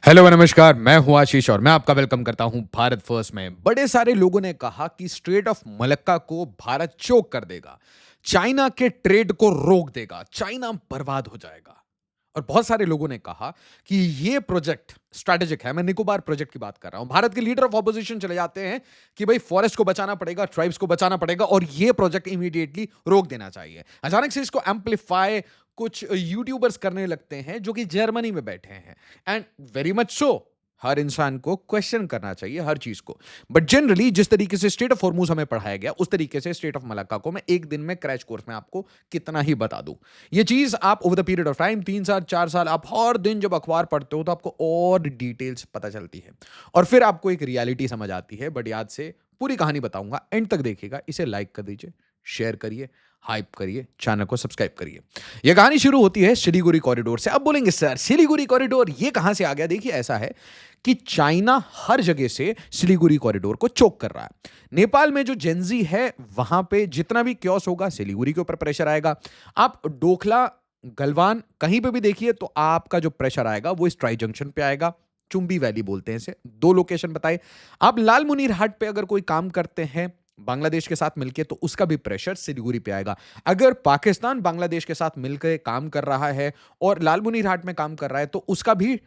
Hello नमस्कार, मैं हूं आशीष और मैं आपका वेलकम करता हूं भारत फर्स्ट में। बड़े सारे लोगों ने कहा कि स्ट्रेट ऑफ मलक्का को भारत चोक कर देगा, चाइना के ट्रेड को रोक देगा, चाइना बर्बाद हो जाएगा। और बहुत सारे लोगों ने कहा कि ये प्रोजेक्ट स्ट्रैटेजिक है। मैं निकोबार प्रोजेक्ट की बात कर रहा हूं। भारत के लीडर ऑफ ऑपोजिशन चले जाते हैं कि भाई फॉरेस्ट को बचाना पड़ेगा, ट्राइब्स को बचाना पड़ेगा और ये प्रोजेक्ट इमीडिएटली रोक देना चाहिए। अचानक से इसको एम्पलीफाई कुछ यूट्यूबर्स करने लगते हैं जो कि जर्मनी में बैठे हैं। एंड वेरी मच सो, हर इंसान को क्वेश्चन करना चाहिए हर चीज को। बट जनरली जिस तरीके से स्टेट ऑफ हॉर्मूज हमें पढ़ाया गया, उस तरीके से स्टेट ऑफ मलक्का को मैं एक दिन में क्रैश कोर्स में आपको कितना ही बता दूं। ये चीज आप over the period of time 3 साल 4 साल आप हर दिन जब अखबार पढ़ते हो तो आपको और डिटेल्स पता चलती है और फिर आपको एक रियलिटी समझ आती है। बट याद से पूरी कहानी बताऊंगा, एंड तक देखिएगा। इसे लाइक कर दीजिए, शेयर करिए, हाइप करिए, चैनल को सब्सक्राइब करिए। यह कहानी शुरू होती है सिलीगुड़ी कॉरिडोर से। अब बोलेंगे सर सिलीगुड़ी कॉरिडोर ये कहां से आ गया? देखिए, ऐसा है कि चाइना हर जगह से सिलीगुड़ी कॉरिडोर को चोक कर रहा है। नेपाल में जो जेंजी है वहां पे जितना भी क्योस होगा सिलीगुड़ी के ऊपर प्रेशर आएगा। आप डोखला, गलवान कहीं पे भी देखिए तो आपका जो प्रेशर आएगा वो इस ट्राई जंक्शन पे आएगा। चुंबी वैली बोलते हैं इसे। दो लोकेशन बताए। आप लाल मुनीर हाट पे अगर कोई काम करते हैं बांग्लादेश के साथ मिलकर, तो उसका भी प्रेशर सिलीगुड़ी पे आएगा। अगर पाकिस्तान बांग्लादेश के साथ मिलकर काम कर रहा है और लाल मुनीर हाट में काम कर रहा है, तो उसका भी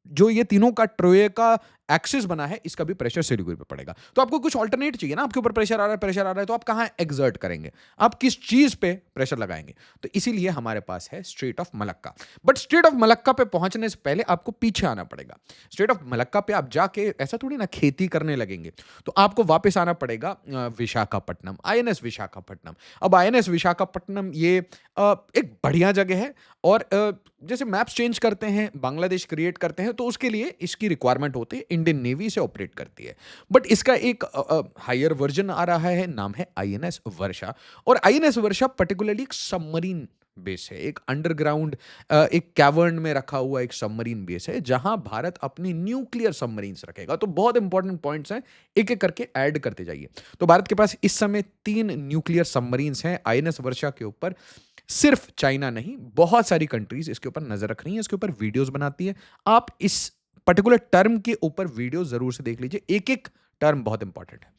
जो ये तीनों का ट्रोए का एक्सिस बना है, इसका भी प्रेशर सिलीगुड़ी पे पड़ेगा। तो आपको कुछ ऑल्टरनेट चाहिए ना। आपके ऊपर प्रेशर आ रहा है तो आप कहां एक्सर्ट करेंगे? आप किस चीज पे प्रेशर लगाएंगे? तो इसीलिए हमारे पास है straight of Malacca. But straight of Malacca पे पहुंचने से पहले आपको पीछे आना पड़ेगा। स्ट्रेट ऑफ मलक्का पे आप जाके ऐसा थोड़ी ना खेती करने लगेंगे, तो आपको वापस आना पड़ेगा विशाखापट्टनम, आईएनएस विशाखापट्टनम। अब आईएनएस विशाखापट्टनम ये एक बढ़िया जगह है। और जैसे मैप्स चेंज करते हैं, बांग्लादेश क्रिएट करते हैं, तो उसके लिए इसकी रिक्वायरमेंट होती है। इंडियन नेवी से ऑपरेट करती है। बट इसका एक हायर वर्जन आ रहा है, नाम है आईएनएस वर्षा। और आईएनएस वर्षा पर्टिकुलरली एक सबमरीन बेस है, एक अंडरग्राउंड, एक कैवर्न में रखा हुआ एक सबमरीन बेस है, जहां भारत अपनी न्यूक्लियर सबमरीन्स रखेगा। तो बहुत इंपॉर्टेंट पॉइंट्स हैं, एक एक करके ऐड करते जाइए। तो भारत के पास इस समय 3 न्यूक्लियर सबमरीन्स हैं आईएनएस वर्षा के ऊपर। सिर्फ चाइना नहीं, बहुत सारी कंट्रीज इसके ऊपर नजर रख रही हैं, इसके ऊपर वीडियोस बनाती है। आप इस पर्टिकुलर टर्म के ऊपर वीडियो जरूर से देख लीजिए, एक एक टर्म बहुत इंपॉर्टेंट है।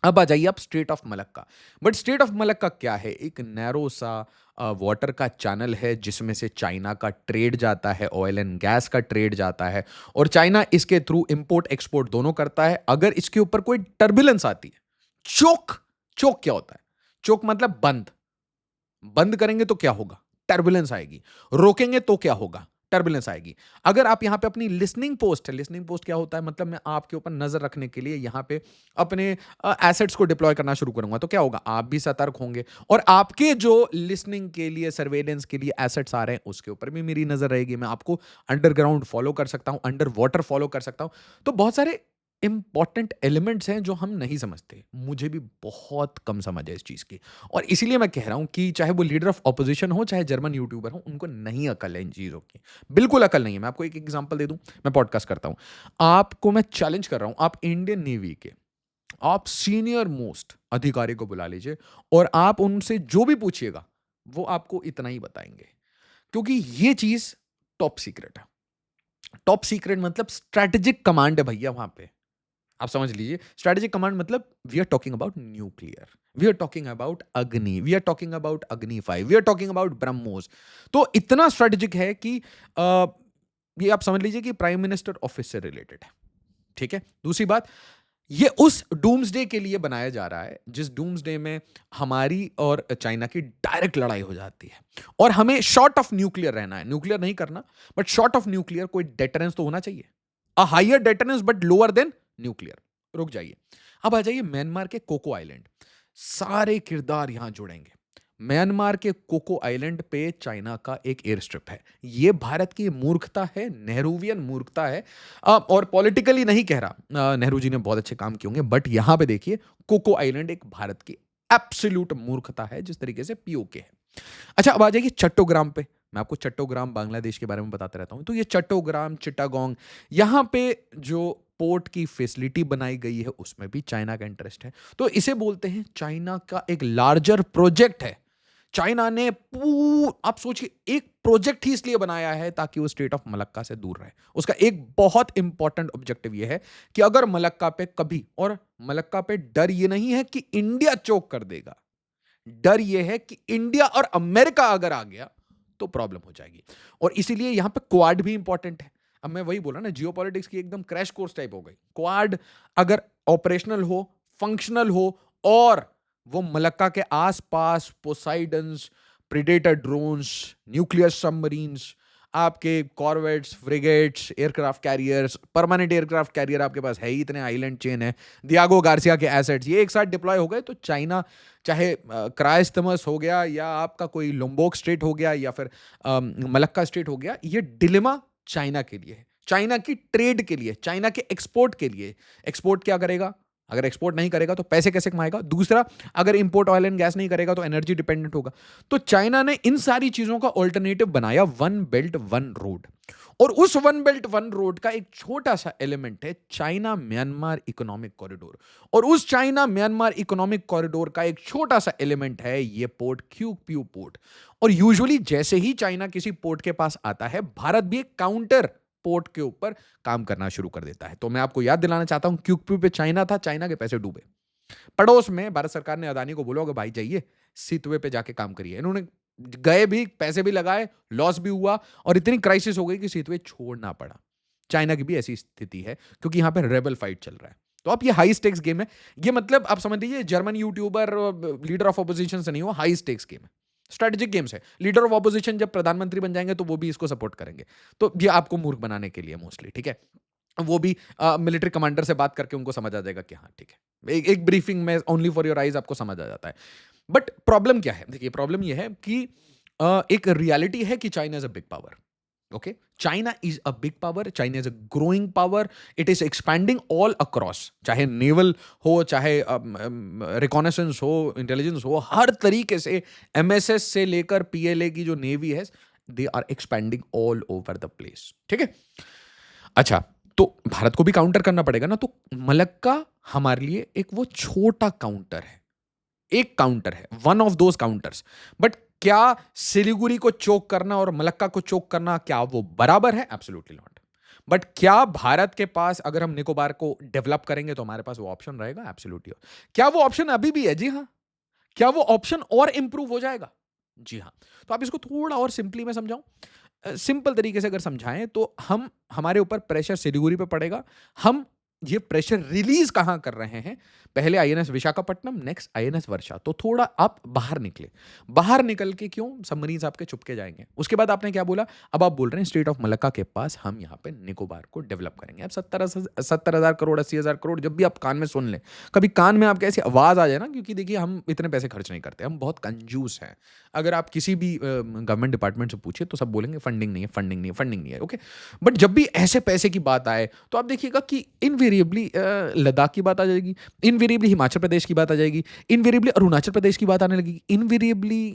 अब आ जाइए आप straight of Malacca. But straight of Malacca क्या है? एक नैरो सा वाटर का चैनल है जिसमें से चाइना का ट्रेड जाता है, ऑयल एंड गैस का ट्रेड जाता है, और चाइना इसके थ्रू इंपोर्ट एक्सपोर्ट दोनों करता है। अगर इसके ऊपर कोई टर्बुलेंस आती है, चोक, चोक क्या होता है? चोक मतलब बंद। बंद करेंगे तो क्या होगा? टर्बुलेंस आएगी। रोकेंगे तो क्या होगा? टर्बुलेंस आएगी। अगर आप यहां पे अपनी लिसनिंग पोस्ट है, लिसनिंग पोस्ट क्या होता है? मतलब मैं आपके ऊपर नजर रखने के लिए यहां पे अपने एसेट्स को डिप्लॉय करना शुरू करूंगा, तो क्या होगा? आप भी सतर्क होंगे और आपके जो लिसनिंग के लिए, सर्वेलेंस के लिए एसेट्स आ रहे हैं, उसके ऊपर भी मेरी नजर रहेगी। मैं आपको अंडरग्राउंड फॉलो कर सकता हूं, अंडर वाटर फॉलो कर सकता हूं। तो बहुत सारे इंपॉर्टेंट एलिमेंट्स हैं जो हम नहीं समझते। मुझे भी बहुत कम समझ है इस चीज की। और इसीलिए मैं कह रहा हूं कि चाहे वो लीडर ऑफ ऑपोजिशन हो, चाहे जर्मन यूट्यूबर हो, उनको नहीं अकल है इन चीजों की। बिल्कुल अकल नहीं है। मैं आपको एक एग्जांपल दे दूं। मैं पॉडकास्ट करता हूं, आपको मैं चैलेंज कर रहा हूं, आप इंडियन नेवी के आप सीनियर मोस्ट अधिकारी को बुला लीजिए और आप उनसे जो भी पूछिएगा वो आपको इतना ही बताएंगे, क्योंकि ये चीज टॉप सीक्रेट है। टॉप सीक्रेट मतलब स्ट्रेटेजिक कमांड है भैया वहां पे। आप समझ लीजिए, स्ट्रेटेजिक कमांड मतलब we are talking about nuclear, we are talking about Agni, we are talking about Agni 5, we are talking about BrahMos. तो इतना स्ट्रेटेजिक है कि ये आप समझ लीजिए कि प्राइम मिनिस्टर ऑफिस से रिलेटेड है। ठीक है। दूसरी बात, ये उस डूम्सडे के लिए बनाया जा रहा है जिस डूम्सडे में हमारी और चाइना की डायरेक्ट लड़ाई हो जाती है और हमें शॉर्ट ऑफ न्यूक्लियर रहना है। न्यूक्लियर नहीं करना, बट शॉर्ट ऑफ न्यूक्लियर कोई डेटरेंस तो होना चाहिए। A higher deterrence but lower than nuclear. रुक जाइए, अब आ जाइए म्यांमार के कोको आइलैंड। सारे किरदार यहां जुड़ेंगे। म्यांमार के कोको आइलैंड पे चाइना का एक एयर स्ट्रिप है। ये भारत की मूर्खता है, नेहरूवियन मूर्खता है। और पॉलिटिकली नहीं कह रहा, नेहरू जी ने बहुत अच्छे काम किए होंगे, बट यहां पे देखिए कोको आइलैंड एक भारत की एब्सोल्यूट मूर्खता है, जिस तरीके से पीओके है। अच्छा, अब आ जाइए चट्टोग्राम पे। मैं आपको चट्टोग्राम बांग्लादेश के बारे में बताता रहता हूं। तो ये चट्टोग्राम, चिटागोंग, यहां पे जो पोर्ट की फैसिलिटी बनाई गई है उसमें भी चाइना का इंटरेस्ट है। तो इसे बोलते हैं चाइना का एक लार्जर प्रोजेक्ट है चाइना ने आप सोचिए एक प्रोजेक्ट ही इसलिए बनाया है ताकि वो स्ट्रेट ऑफ मलक्का से दूर रहे। उसका एक बहुत इंपॉर्टेंट ऑब्जेक्टिव ये है कि अगर मलक्का पे कभी, और मलक्का पे डर ये नहीं है कि इंडिया चोक कर देगा, डर ये है कि इंडिया और अमेरिका अगर आ गया तो प्रॉब्लम हो जाएगी। और इसीलिए यहां पे क्वाड भी इंपॉर्टेंट है। अब मैं वही बोला ना, जियोपॉलिटिक्स की एकदम क्रैश कोर्स टाइप हो गई। क्वाड अगर ऑपरेशनल हो, फंक्शनल हो, और वो मलक्का के आसपास पोसाइडन्स, प्रेडेटर ड्रोन्स, न्यूक्लियर सबमरीन्स, आपके corvettes, frigates, aircraft carriers, permanent aircraft carrier आपके पास है ही, इतने आइलैंड चेन है, दियागो गार्सिया के एसेट्स, ये एक साथ डिप्लॉय हो गए तो चाइना, चाहे क्राइस्तमस हो गया या आपका कोई लोम्बोक स्टेट हो गया या फिर मलक्का स्टेट हो गया, ये डिलेमा चाइना के लिए है, चाइना की ट्रेड के लिए, चाइना के एक्सपोर्ट के लिए। एक्सपोर्ट क्या करेगा? अगर एक्सपोर्ट नहीं करेगा तो पैसे कैसे कमाएगा? दूसरा, अगर इंपोर्ट ऑयल एंड गैस नहीं करेगा तो एनर्जी डिपेंडेंट होगा। तो चाइना ने इन सारी चीजों का ऑल्टरनेटिव बनाया वन बेल्ट वन रोड। और उस वन बेल्ट वन रोड का एक छोटा सा एलिमेंट है चाइना म्यांमार इकोनॉमिक कॉरिडोर। और उस चाइना म्यांमार इकोनॉमिक कॉरिडोर का एक छोटा सा एलिमेंट है ये पोर्ट, क्यूक्यू पोर्ट। और यूजुअली जैसे ही चाइना किसी पोर्ट के पास आता है, भारत भी एक काउंटर पोर्ट के ऊपर काम करना शुरू कर देता है। तो मैं आपको याद दिलाना चाहता हूं, क्यूक्यू पे चाइना था, चाइना के पैसे डूबे। पड़ोस में भारत सरकार ने अदानी को बोला होगा, भाई जाइए सितवे पे जाके काम करिए। इन्होंने गए भी, पैसे भी लगाए, लॉस भी हुआ, और इतनी क्राइसिस हो गई कि सितवे छोड़ना पड़ा। चाइना की भी ऐसी स्थिति है क्योंकि यहां पर रेबल फाइट चल रहा है। तो आप, ये हाई स्टेक्स गेम है। ये मतलब आप समझ लीजिए German YouTuber leader of opposition से नहीं हो, हाई स्टेक्स गेम है, स्ट्रेटेजिक गेम्स है। लीडर ऑफ ऑपोजिशन जब प्रधानमंत्री बन जाएंगे तो वो भी इसको सपोर्ट करेंगे। तो ये आपको मूर्ख बनाने के लिए मोस्टली, ठीक है। वो भी मिलिट्री कमांडर से बात करके उनको समझ आ जाएगा कि हाँ ठीक है, एक ब्रीफिंग में ओनली फॉर योर आइज आपको समझ आ जाता है। बट प्रॉब्लम क्या है? देखिए प्रॉब्लम ये है कि एक रियलिटी है कि China is a big power. Okay, China is a big power, China is a growing power, it is expanding all across, चाहे नेवल हो, चाहे रिकॉनेसेंस हो, इंटेलिजेंस हो, हर तरीके से एमएसएस से लेकर पीएलए की जो नेवी है, they are expanding all over the place, ठीक है। अच्छा, तो भारत को भी काउंटर करना पड़ेगा ना, तो मलक्का हमारे लिए एक वो छोटा काउंटर है, एक काउंटर है, one of those counters. But क्या सिलीगुड़ी को चोक करना और मलक्का को चोक करना, क्या वो बराबर है? Absolutely not. बट क्या भारत के पास, अगर हम निकोबार को डेवलप करेंगे तो हमारे पास वो ऑप्शन रहेगा? एब्सोल्युटली। क्या वो ऑप्शन अभी भी है? जी हाँ। क्या वो ऑप्शन और इंप्रूव हो जाएगा? जी हाँ। तो आप इसको थोड़ा और सिंपली मैं समझाऊं, सिंपल तरीके से अगर समझाएं तो हमारे ऊपर प्रेशर सिलीगुड़ी पे पड़ेगा। हम ये प्रेशर रिलीज कहां कर रहे हैं? पहले आईएनएस विशाखापट्टनम, नेक्स्ट आईएनएस वर्षा। तो थोड़ा आप बाहर निकले, बाहर निकल के क्यों? सबमरीन्स आपके चुपके जाएंगे। उसके बाद आपने क्या बोला? अब आप बोल रहे हैं स्टेट ऑफ मलक्का के पास हम यहाँ पे निकोबार को डेवलप करेंगे। अब 70,000 करोड़, 80,000 करोड़ जब भी आप कान में सुन लें, कभी कान में आपके ऐसी आवाज आ जाए ना, क्योंकि देखिए हम इतने पैसे खर्च नहीं करते, हम बहुत कंजूस हैं। अगर आप किसी भी गवर्नमेंट डिपार्टमेंट से पूछिए तो सब बोलेंगे फंडिंग नहीं है, फंडिंग नहीं है, फंडिंग नहीं है। ओके, बट जब भी ऐसे पैसे की बात आए तो आप देखिएगा कि इनवेरिएबली लद्दाख की बात आ जाएगी, इनवेरिएबली हिमाचल प्रदेश की बात आ जाएगी, इनवेरिएबली अरुणाचल प्रदेश की बात आने लगेगी, इनवेरिएबली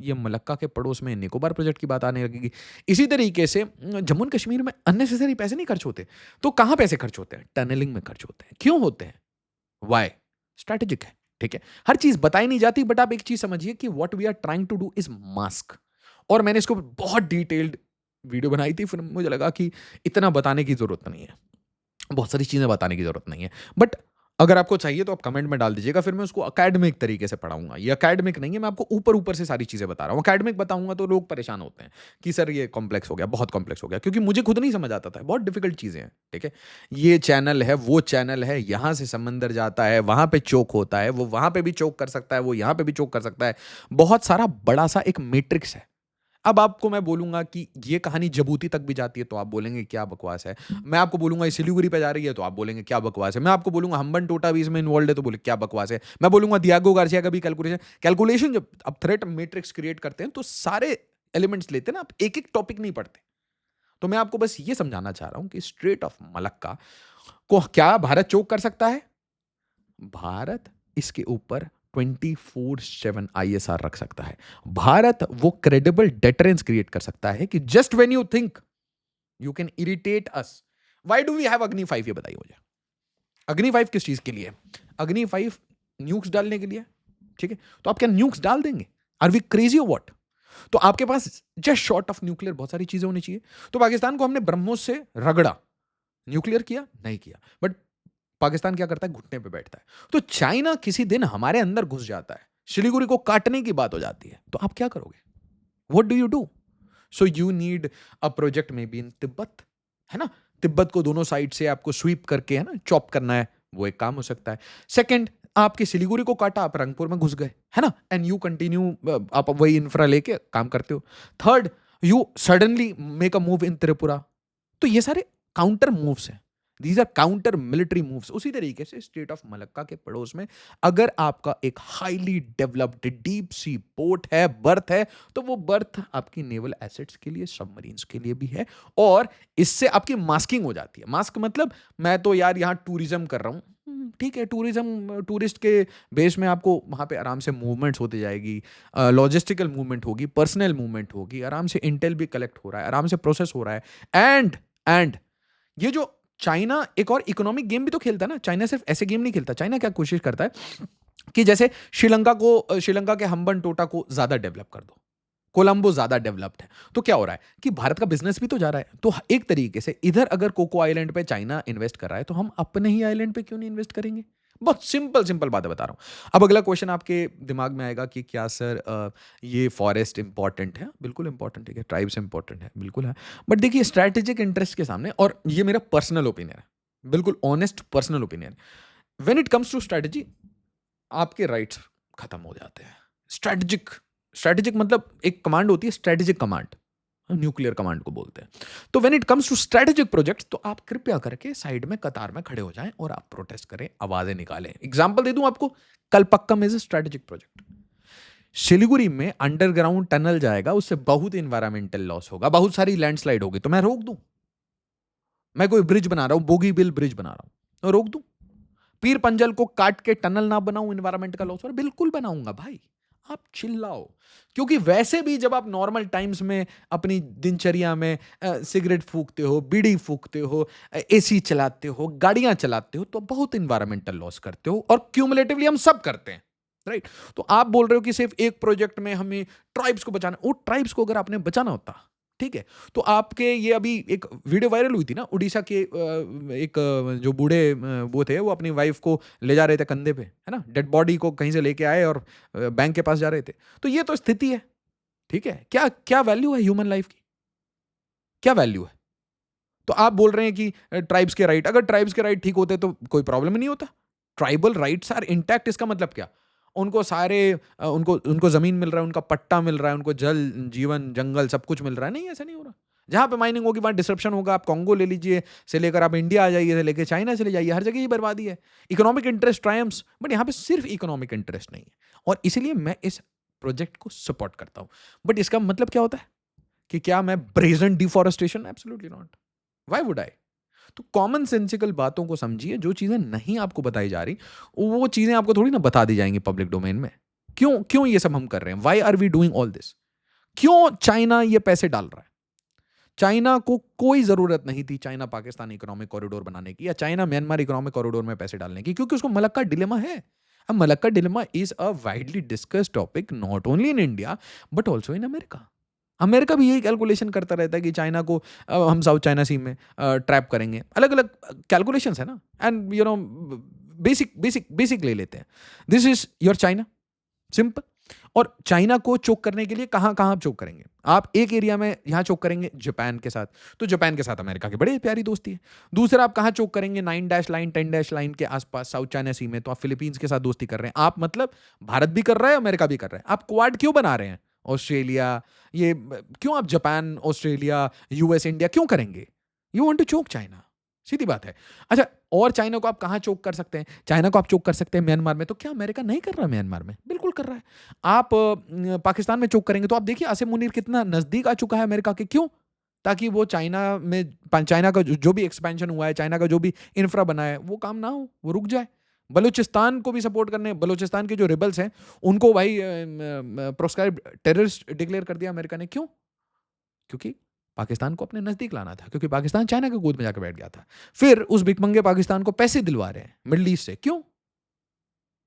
ये मलक्का के पड़ोस में निकोबार प्रोजेक्ट की बात आने लगेगी। इसी तरीके से जम्मू एंड कश्मीर में अननेसेसरी पैसे नहीं खर्च होते। तो कहां पैसे खर्च होते हैं? टनलिंग में खर्च होते हैं। क्यों होते हैं? वाई? स्ट्रैटेजिक है, ठीक है। हर चीज बताई नहीं जाती, बट आप एक चीज समझिए कि what we are trying to do is mask. और मैंने इसको बहुत डिटेल्ड वीडियो बनाई थी, फिर मुझे लगा कि इतना बताने की जरूरत नहीं है, बहुत सारी चीजें बताने की जरूरत नहीं है। बट अगर आपको चाहिए तो आप कमेंट में डाल दीजिएगा, फिर मैं उसको अकेडमिक तरीके से पढ़ाऊंगा। ये अकेडमिक नहीं है, मैं आपको ऊपर ऊपर से सारी चीजें बता रहा हूँ। अकेडमिक बताऊंगा तो लोग परेशान होते हैं कि सर ये कॉम्प्लेक्स हो गया, बहुत कॉम्प्लेक्स हो गया, क्योंकि मुझे खुद नहीं समझ आता था, बहुत डिफिकल्ट चीजें हैं, ठीक है। ये चैनल है, वो चैनल है, यहां से समंदर जाता है, वहां पे चोक होता है, वो वहां पे भी चोक कर सकता है, वो यहां पे भी चोक कर सकता है। बहुत सारा बड़ा सा एक मैट्रिक्स है। अब आपको मैं बोलूंगा कि ये कहानी जबूती तक भी जाती है तो आप बोलेंगे क्या बकवास है। मैं आपको बोलूंगा ये सिलीगुड़ी पे जा रही है तो आप बोलेंगे क्या बकवास है। मैं आपको बोलूंगा हम्बन टोटा भी इसमें इन्वॉल्व है तो बोले क्या बकवास है। मैं बोलूंगा दियागो गार्सिया का भी कैलकुलेशन कैलकुलेशन जब आप थ्रेट मैट्रिक्स क्रिएट करते हैं तो सारे एलिमेंट्स लेते हैं ना, आप एक एक टॉपिक नहीं पढ़ते। तो मैं आपको बस ये समझाना चाह रहा हूं कि स्ट्रेट ऑफ मलक्का को क्या भारत चोक कर सकता है? भारत इसके ऊपर 24/7 आईएसआर रख सकता है। भारत वो क्रेडिबल डेटरेंस क्रिएट कर सकता है कि just when you think you can irritate us, why do we have Agni 5? ये बताइए मुझे। अग्नि 5 किस चीज के लिए? अग्नि 5 न्यूक्स डालने के लिए, ठीक है। तो आप क्या न्यूक्स डाल देंगे? आर वी क्रेजी और व्हाट? तो आपके पास जस्ट शॉर्ट ऑफ न्यूक्लियर बहुत सारी चीजें होनी चाहिए। तो पाकिस्तान को हमने ब्रह्मोस से रगड़ा, न्यूक्लियर किया नहीं किया, बट पाकिस्तान क्या करता है, घुटने पे बैठता है। तो चाइना किसी दिन हमारे अंदर घुस जाता है, सिलीगुड़ी को काटने की बात हो जाती है, तो आप क्या करोगे? What do you do? So you need a project may be in Tibet, है ना? तिब्बत को दोनों साइड से आपको स्वीप करके, है ना, चॉप करना है, वो एक काम हो सकता है। सेकंड, आपके सिलीगुड़ी को काटा, आप रंगपुर में घुस गए, है ना, एंड यू कंटिन्यू, आप वही इंफ्रा लेके काम करते हो। Third, you suddenly make a move in Tripura. तो ये सारे काउंटर मूव्स हैं, these are counter military moves. उसी तरीके से स्टेट ऑफ मलक्का के पड़ोस में अगर आपका एक highly developed deep sea port है, बर्थ है, तो वो बर्थ आपकी नेवल एसेट्स के लिए, सबमरीन्स के लिए भी है, और इससे आपकी मास्किंग हो जाती है। मास्क मतलब, मैं तो यार यहाँ टूरिज्म कर रहा हूँ, ठीक है, टूरिज्म, टूरिस्ट के बेस में आपको वहां पे आराम से मूवमेंट्स होती जाएगी, लॉजिस्टिकल मूवमेंट होगी, पर्सनल मूवमेंट होगी, आराम से इंटेल भी कलेक्ट हो रहा है, आराम से प्रोसेस हो रहा है। एंड ये जो चाइना एक और इकोनॉमिक गेम भी तो खेलता है ना, चाइना सिर्फ ऐसे गेम नहीं खेलता। चाइना क्या कोशिश करता है कि जैसे श्रीलंका के हम्बन टोटा को ज्यादा डेवलप कर दो, कोलंबो ज्यादा डेवलप्ड है, तो क्या हो रहा है कि भारत का बिजनेस भी तो जा रहा है। तो एक तरीके से इधर अगर कोको आइलैंड पे चाइना इन्वेस्ट कर रहा है, तो हम अपने ही आइलैंड पे क्यों नहीं इन्वेस्ट करेंगे? बहुत सिंपल सिंपल बातें बता रहा हूं। अब अगला क्वेश्चन आपके दिमाग में आएगा कि क्या सर, ये फॉरेस्ट इंपॉर्टेंट है? बिल्कुल इंपॉर्टेंट है, ट्राइब्स इंपॉर्टेंट है, बिल्कुल है। बट देखिए, स्ट्रैटेजिक इंटरेस्ट के सामने, और ये मेरा पर्सनल ओपिनियन है, बिल्कुल honest personal opinion, when it comes to strategy, आपके राइट्स खत्म हो जाते हैं। स्ट्रैटेजिक, स्ट्रैटेजिक मतलब एक कमांड होती है स्ट्रैटेजिक कमांड, न्यूक्लियर कमांड को बोलते हैं। तो when it comes to strategic projects, तो आप कृपया करके साइड में कतार में खड़े हो जाएं और आप प्रोटेस्ट करें, आवाजें निकालें। एग्जांपल दे दूं आपको, Kalpakkam is a strategic project. Siliguri में अंडरग्राउंड टनल जाएगा, उससे बहुत इन्वायरमेंटल लॉस होगा, बहुत सारी लैंडस्लाइड होगी, तो मैं रोक दूं? मैं कोई ब्रिज बना रहा हूं, बोगी बिल ब्रिज बना रहा हूं, तो रोक दूं? पीर पंजल को काट के टनल ना बनाऊं, इन्वायरमेंट का लॉस हो रहा है? बिल्कुल बनाऊंगा भाई, आप चिल्लाओ। क्योंकि वैसे भी जब आप नॉर्मल टाइम्स में अपनी दिनचर्या में सिगरेट फूकते हो, बीड़ी फूकते हो, एसी चलाते हो, गाड़ियां चलाते हो, तो बहुत इन्वायरमेंटल लॉस करते हो, और क्यूमुलेटिवली हम सब करते हैं, राइट? तो आप बोल रहे हो कि सिर्फ एक प्रोजेक्ट में हमें ट्राइब्स को बचाना, वो ट्राइब्स को अगर आपने बचाना होता, ठीक है, तो आपके ये अभी एक वीडियो वायरल हुई थी ना, उड़ीसा के एक जो बूढ़े वो थे, वो अपनी वाइफ को ले जा रहे थे कंधे पे, है ना, डेड बॉडी को कहीं से लेके आए और बैंक के पास जा रहे थे। तो ये तो स्थिति है, ठीक है? क्या क्या वैल्यू है ह्यूमन लाइफ की? क्या वैल्यू है? तो आप बोल रहे हैं कि ट्राइब्स के राइट, अगर ट्राइब्स के राइट ठीक होते तो कोई प्रॉब्लम ही नहीं होता। ट्राइबल राइट्स आर इंटैक्ट, इसका मतलब क्या? उनको सारे उनको उनको जमीन मिल रहा है, उनका पट्टा मिल रहा है, उनको जल, जीवन, जंगल सब कुछ मिल रहा है। नहीं, ऐसा नहीं हो रहा। जहां पे माइनिंग होगी वहां डिस्रप्शन होगा। आप कांगो ले लीजिए, से लेकर आप इंडिया आ जाइए, से लेकर चाइना चले जाइए, हर जगह ही बर्बादी है। इकोनॉमिक इंटरेस्ट ट्रायम्स, बट यहाँ पे सिर्फ इकोनॉमिक इंटरेस्ट नहीं है, और इसीलिए मैं इस प्रोजेक्ट को सपोर्ट करता हूं। बट इसका मतलब क्या होता है कि क्या मैं brazen deforestation? Absolutely not. Why would I? तो कॉमन सेंसिकल बातों को समझिए। जो चीजें नहीं आपको बताई जा रही, वो चीजें आपको थोड़ी ना बता दी जाएंगी पब्लिक डोमेन में। क्यों क्यों ये सब हम कर रहे हैं? Why are we doing all this? क्यों चाइना ये पैसे डाल रहा है? चाइना को कोई जरूरत नहीं थी चाइना पाकिस्तान इकोनॉमिक कॉरिडोर बनाने की, या चाइना म्यांमार इकोनॉमिक कॉरिडोर में पैसे डालने की, क्योंकि उसको मलक्का डिलेमा है। अब Malacca dilemma is a widely discussed topic, not only in India but also in America. America भी यही कैलकुलेशन करता रहता है कि चाइना को हम साउथ चाइना सी में ट्रैप करेंगे। अलग अलग कैलकुलेशंस है ना, and you know, basic basic basic ले लेते हैं। This is your China, simple. और चाइना को चोक करने के लिए कहां कहां आप चोक करेंगे? आप एक एरिया में यहां चोक करेंगे जापान के साथ, तो जापान के साथ अमेरिका की बड़ी प्यारी दोस्ती है। दूसरा आप कहां चोक करेंगे? 9 डैश लाइन 10 डैश लाइन के आसपास साउथ चाइना सी में, तो आप फिलीपींस के साथ दोस्ती कर रहे हैं। आप मतलब भारत भी कर रहा है, अमेरिका भी कर रहा है। आप क्वाड क्यों बना रहे हैं? ऑस्ट्रेलिया, ये क्यों आप जापान, ऑस्ट्रेलिया, यूएस, इंडिया क्यों करेंगे? You want to choke China, सीधी बात है। अच्छा, और चाइना को आप कहां चोक कर सकते हैं? चाइना को आप चोक कर सकते हैं म्यांमार में। तो क्या अमेरिका नहीं कर रहा म्यांमार में? बिल्कुल कर रहा है। आप पाकिस्तान में चोक करेंगे, तो आप देखिए आसिम मुनीर कितना नजदीक आ चुका है अमेरिका के। क्यों? ताकि वो चाइना में, चाइना का जो भी एक्सपेंशन हुआ है, चाइना का जो भी इंफ्रा बना है, वो काम ना हो, वो रुक जाए। बलूचिस्तान को भी सपोर्ट करने, बलूचिस्तान के जो रिबल्स हैं उनको भाई प्रोस्क्राइब टेररिस्ट डिक्लेयर कर दिया अमेरिका ने। क्यों? क्योंकि पाकिस्तान को अपने नजदीक लाना था, क्योंकि पाकिस्तान चाइना के गोद में जाकर बैठ गया था। फिर उस भिखमंगे पाकिस्तान को पैसे दिलवा रहे हैं मिडल ईस्ट से। क्यों?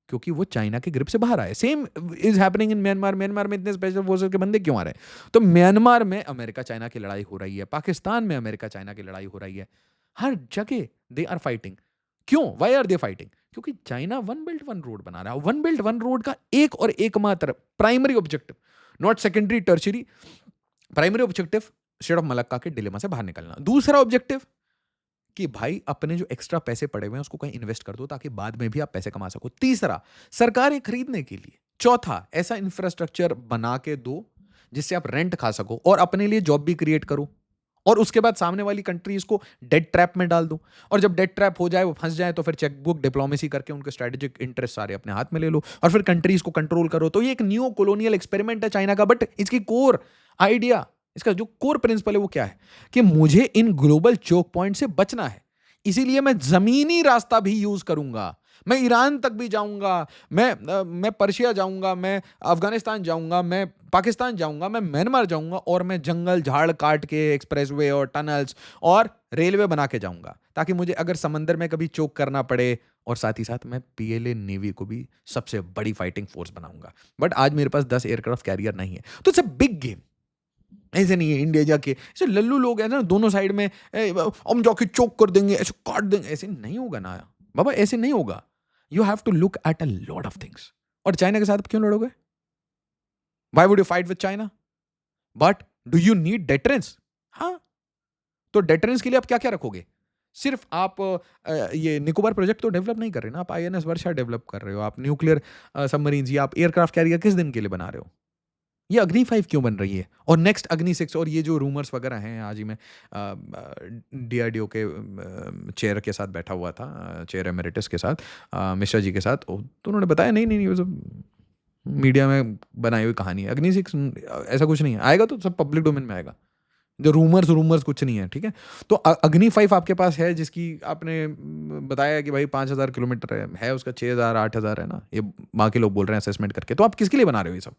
क्योंकि वो चाइना के ग्रिप से बाहर आए। Same is happening in Myanmar. Myanmar में इतने स्पेशल फोर्सेस के बंदे क्यों आ रहे हैं? तो म्यांमार में अमेरिका चाइना की लड़ाई हो रही है, पाकिस्तान में अमेरिका चाइना की लड़ाई हो रही है, हर जगह दे आर फाइटिंग। क्यों? Why are they fighting? क्योंकि China one belt one road बना रहा है। वन बेल्ट वन रोड का एक और एकमात्र primary objective, not secondary tertiary, primary objective state of Malacca के डिलेमा से बाहर निकलना। दूसरा ऑब्जेक्टिव कि भाई अपने जो एक्स्ट्रा पैसे पड़े हुए हैं उसको कहीं इन्वेस्ट कर दो ताकि बाद में भी आप पैसे कमा सको। तीसरा, सरकारें खरीदने के लिए। चौथा, ऐसा इंफ्रास्ट्रक्चर बना के दो जिससे आप रेंट खा सको और अपने लिए जॉब भी क्रिएट करो। और उसके बाद सामने वाली कंट्रीज को डेट ट्रैप में डाल दो, और जब डेट ट्रैप हो जाए, वो फंस जाए, तो फिर चेकबुक डिप्लोमेसी करके उनके स्ट्रेटेजिक इंटरेस्ट सारे अपने हाथ में ले लो और फिर कंट्रीज को कंट्रोल करो। तो ये एक न्यू कॉलोनियल एक्सपेरिमेंट है चाइना का, बट इसकी कोर आइडिया, इसका जो कोर प्रिंसिपल है वो क्या है कि मुझे इन ग्लोबल चोक पॉइंट से बचना है, इसीलिए मैं जमीनी रास्ता भी यूज करूंगा। मैं ईरान तक भी जाऊंगा, मैं पर्शिया जाऊंगा, मैं अफगानिस्तान जाऊंगा, मैं पाकिस्तान जाऊंगा, मैं म्यांमार जाऊंगा, और मैं जंगल झाड़ काट के एक्सप्रेसवे और टनल्स और रेलवे बना के जाऊंगा ताकि मुझे अगर समंदर में कभी चोक करना पड़े, और साथ ही साथ मैं पीएलए नेवी को भी सबसे बड़ी फाइटिंग फोर्स बनाऊंगा। बट आज मेरे पास 10 एयरक्राफ्ट कैरियर नहीं है, तो इट्स अ बिग गेम। ऐसे नहीं है इंडिया जाके ऐसे लल्लू लोग हैं ना दोनों साइड में, हम जाके चोक कर देंगे, ऐसे काट देंगे, ऐसे नहीं होगा ना बाबा, ऐसे नहीं होगा। You have to look at a lot of things. और चाइना के साथ क्यों लड़ोगे? Why would you fight with China? But do you need deterrence? हाँ, तो डेटरेंस के लिए आप क्या क्या रखोगे? सिर्फ आप ये निकोबार प्रोजेक्ट तो डेवलप नहीं कर रहे ना, आप आईएनएस वर्षा डेवलप कर रहे हो, आप न्यूक्लियर सबमरीन, या आप एयरक्राफ्ट कैरियर किस दिन के लिए बना रहे हो? ये अग्नि 5 क्यों बन रही है? और नेक्स्ट अग्नि 6, और ये जो रूमर्स वगैरह हैं, आज ही मैं डीआरडीओ के चेयर के साथ बैठा हुआ था, चेयर एमेरिटस के साथ, मिश्रा जी के साथ, तो उन्होंने बताया नहीं नहीं नहीं, वो सब मीडिया में बनाई हुई कहानी है। अग्नि 6 ऐसा कुछ नहीं है, आएगा तो सब पब्लिक डोमेन में आएगा। जो रूमर्स रूमर्स कुछ नहीं है, ठीक है? तो अग्नि 5 आपके पास है, जिसकी आपने बताया कि भाई 5,000 किलोमीटर है उसका 6,000 8,000 है ना, ये बाकी लोग बोल रहे हैं असेसमेंट करके। तो आप किसके लिए बना रहे हो ये सब?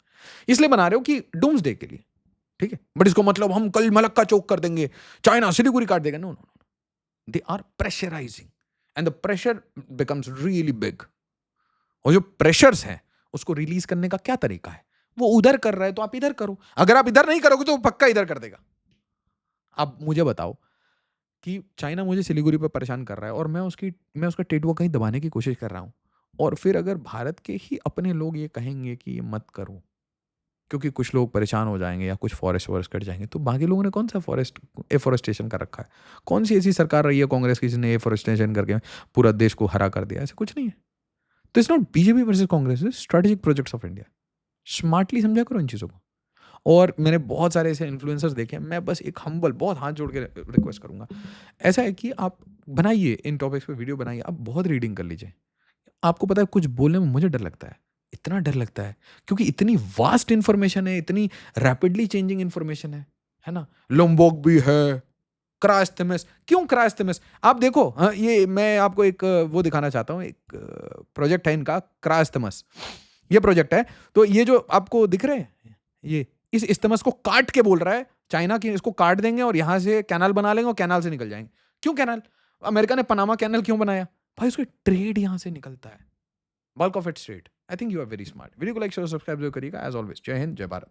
इसलिए बना रहे हो कि डूम्स डे के लिए, ठीक है? बट इसको मतलब हम कल मलक्का चौक कर देंगे, चाइना सिलीगुड़ी काट देगा। No no, they are pressurising and the pressure becomes really big. और जो प्रेशर्स हैं उसको रिलीज करने का क्या तरीका है? वो उधर कर रहा है तो आप इधर करो। अगर आप इधर नहीं करोगे तो वो पक्का इधर कर देगा। अब मुझे बताओ कि चाइना मुझे सिलीगुड़ी पर परेशान कर रहा है और मैं उसका टेटुआ कहीं दबाने की कोशिश कर रहा हूँ, और फिर अगर भारत के ही अपने लोग ये कहेंगे कि ये मत करो क्योंकि कुछ लोग परेशान हो जाएंगे या कुछ फॉरेस्ट वॉरेस्ट कट जाएंगे, तो बाकी लोगों ने कौन सा एफोरेस्टेशन कर रखा है? कौन सी ऐसी सरकार रही है कांग्रेस की जिसने एफोरेस्टेशन करके पूरा देश को हरा कर दिया? ऐसे कुछ नहीं है। तो it's not BJP versus Congress, strategic projects of India. Smartly समझा करो इन चीज़ों को। और मैंने बहुत सारे ऐसे इन्फ्लुएंसर्स देखे हैं। मैं बस एक हम्बल, बहुत हाथ जोड़ के रिक्वेस्ट करूंगा, ऐसा है कि आप बनाइए, इन टॉपिक्स पे वीडियो बनाइए, आप बहुत रीडिंग कर लीजिए। आपको पता है कुछ बोलने में मुझे डर लगता है, इतना डर लगता है क्योंकि इतनी वास्ट इन्फॉर्मेशन है, इतनी रैपिडली चेंजिंग इन्फॉर्मेशन है ना। लोम्बोक भी है, क्राइस्थेमिस। क्यों क्राइस्थेमिस? आप देखो, हाँ, ये मैं आपको एक वो दिखाना चाहता हूँ, एक प्रोजेक्ट है इनका क्राइस्थेमिस, ये प्रोजेक्ट है। तो ये जो आपको दिख रहे हैं, ये इस इस्तेमस को काट के बोल रहा है चाइना की, इसको काट देंगे और यहां से कैनाल बना लेंगे और कैनाल से निकल जाएंगे। क्यों कैनाल? अमेरिका ने पनामा कैनाल क्यों बनाया? भाई उसका ट्रेड यहां से निकलता है, bulk of its trade. I think you are very smart. Video को लाइक शेयर सब्सक्राइब जरूर करिएगा। एज ऑलवेज, जय हिंद, जय भारत।